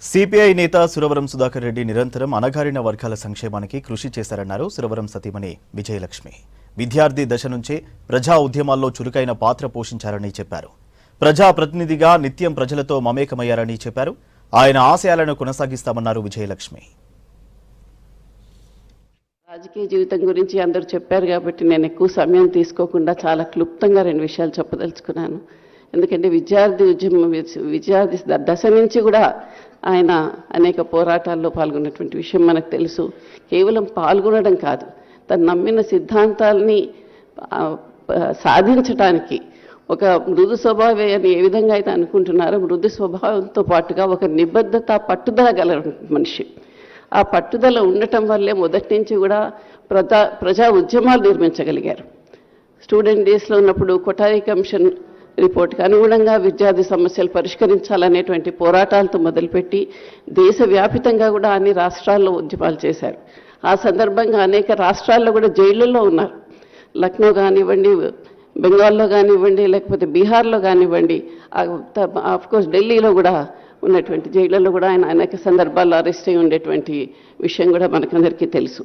CPI నేత సురవరం సుధాకర్ రెడ్డి నిరంతరం అణగారిన వర్గాల సంక్షేమానికి కృషి చేశారన్నారు సురవరం సతీమణి విజయలక్ష్మి. విద్యార్థి దశ నుంచే ప్రజా ఉద్యమాల్లో చురుకైన పాత్ర పోషించారని చెప్పారు. ప్రజా ప్రతినిధిగా నిత్యం ప్రజలతో మమేకమయ్యారని చెప్పారు. ఆయన ఆశయాలను కొనసాగిస్తామన్నారు విజయలక్ష్మి. రాజకీయ జీవితం గురించి అందరూ చెప్పారు కాబట్టి నేను ఎక్కువ సమయం తీసుకోకుండా చాలా క్లుప్తంగా రెండు విషయాలు చెప్పదలుచుకున్నాను. ఎందుకంటే విద్యార్థి దశ నుంచి కూడా ఆయన అనేక పోరాటాల్లో పాల్గొన్నటువంటి విషయం మనకు తెలుసు. కేవలం పాల్గొనడం కాదు, తను నమ్మిన సిద్ధాంతాలని సాధించడానికి ఒక మృదు స్వభావే అని ఏ విధంగా అయితే అనుకుంటున్నారో మృదు స్వభావంతో పాటుగా ఒక నిబద్ధత పట్టుదల గల మనిషి. ఆ పట్టుదల ఉండటం వల్లే మొదటి నుంచి కూడా ప్రజా ఉద్యమాలు నిర్మించగలిగారు. స్టూడెంట్ డేస్లో ఉన్నప్పుడు కొఠారి కమిషన్ రిపోర్ట్కి అనుగుణంగా విద్యార్థి సమస్యలు పరిష్కరించాలనేటువంటి పోరాటాలతో మొదలుపెట్టి దేశవ్యాపితంగా కూడా అన్ని రాష్ట్రాల్లో ఉద్యమాలు చేశారు. ఆ సందర్భంగా అనేక రాష్ట్రాల్లో కూడా జైళ్ళల్లో ఉన్నారు. లక్నో కానివ్వండి, బెంగాల్లో కానివ్వండి, లేకపోతే బీహార్లో కానివ్వండి, ఆఫ్కోర్స్ ఢిల్లీలో కూడా ఉన్నటువంటి జైళ్ళలో కూడా ఆయన అనేక సందర్భాల్లో అరెస్ట్ అయి ఉండేటువంటి విషయం కూడా మనకందరికీ తెలుసు.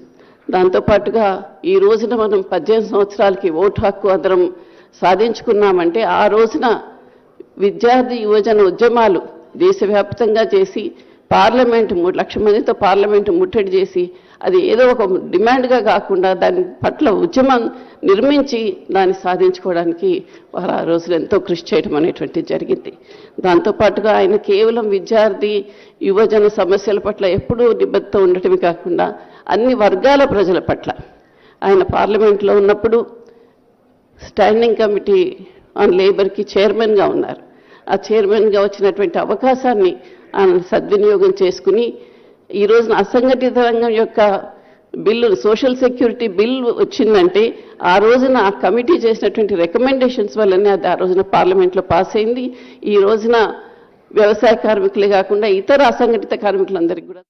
దాంతోపాటుగా ఈ రోజున మనం 18 సంవత్సరాలకి ఓటు హక్కు అందరం సాధించుకున్నామంటే ఆ రోజున విద్యార్థి యువజన ఉద్యమాలు దేశవ్యాప్తంగా చేసి పార్లమెంటు 3 లక్షల మందితో పార్లమెంటు ముట్టడి చేసి అది ఏదో ఒక డిమాండ్గా కాకుండా దాని పట్ల ఉద్యమం నిర్మించి దాన్ని సాధించుకోవడానికి వారు ఆ రోజున ఎంతో కృషి చేయడం అనేటువంటిది జరిగింది. దాంతోపాటుగా ఆయన కేవలం విద్యార్థి యువజన సమస్యల పట్ల ఎప్పుడూ నిబద్ధత ఉండటమే కాకుండా అన్ని వర్గాల ప్రజల పట్ల ఆయన పార్లమెంట్లో ఉన్నప్పుడు స్టాండింగ్ కమిటీ ఆన్ లేబర్కి చైర్మన్గా ఉన్నారు. ఆ చైర్మన్గా వచ్చినటువంటి అవకాశాన్ని ఆయన సద్వినియోగం చేసుకుని ఈ రోజున అసంఘటిత రంగం యొక్క బిల్లు, సోషల్ సెక్యూరిటీ బిల్ వచ్చిందంటే ఆ రోజున ఆ కమిటీ చేసినటువంటి రికమెండేషన్స్ వల్లనే అది ఆ రోజున పార్లమెంట్లో పాస్ అయింది. ఈ రోజున వ్యవసాయ కార్మికులే కాకుండా ఇతర అసంఘటిత కార్మికులందరికీ కూడా